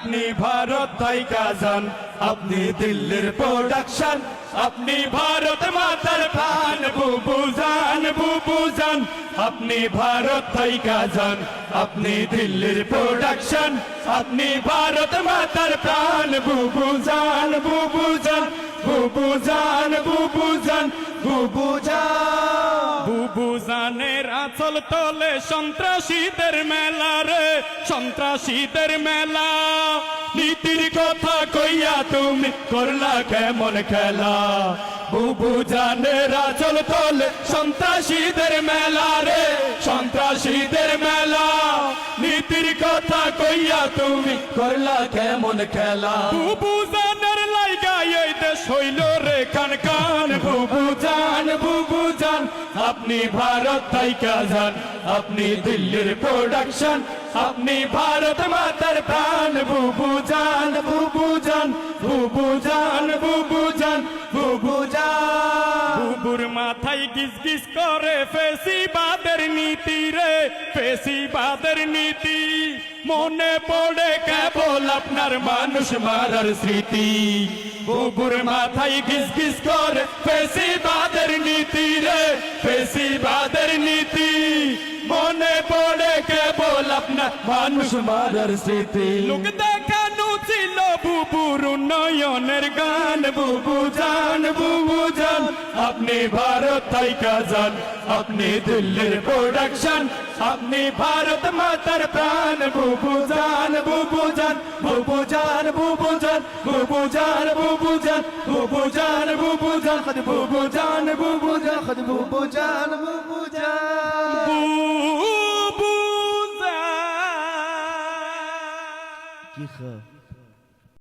আপনি ভারত থাইকা যান, আপনি দিল্লির প্রোডাকশন, আপনি ভারত মাতার প্রাণ বুবু জান, বুবু জান। আপনি ভারত থাইকা যান, আপনি দিল্লির প্রোডাকশন, আপনি ভারত মাতার প্রাণ বুবু জান, বুবু জান, বুবু জান, বুবু জান, বুবু জান। বুবু জানের আঁচল তলে সন্ত্রাসীদের মেলা রে, সন্ত্রাসীদের মেলা। নীতির কথা কইয়া তুমি করলা কেমন খেলা? বুবু জানের আঁচল তলে সন্ত্রাসীদের মেলা রে, সন্ত্রাসীদের মেলা। নীতির কথা কইয়া তুমি করলা কেমন খেলা? বুবু জানের লাইগা এই দেশ হইল রে কান কান। বুবু জান, বুবু জান, আপনি ভারত থাইকা যান, আপনি দিল্লির প্রোডাকশন, আপনি ভারত মাতার প্রাণ বুবু জান, বুবু জান, বুবু জান, বুবু জান, বুবু জান। বুবুর মাথায় গিজ গিজ করে ফেসিবাদের নীতি রে, ফেসিবাদের নীতি। মনে পড়ে কেবল আপনার মানুষ মারার স্মৃতি। বুবুর মাথায় গিজ গিজ করে ফেসিবাদের নীতি রে, ফেসিবাদের নীতি। মনে পড়ে কেবল আপনার মানুষ মারার স্মৃতি। লোক দেখানো ছিল বুবুর উন্নয়নের গান। বুবু জান, বুবু জান, আপনি ভারত থাইকা যান, আপনি দিল্লির প্রোডাকশন, আপনি ভারত মাতার প্রাণ বুবু জান, বুবু জান, বুবু জান, বুবু জান, বুবু জান, বুবু জান, বুবু জান, বুবু জান, বুবু জান, বুবু জান, বুবু জান, বুবু জান, বুবু জান। কি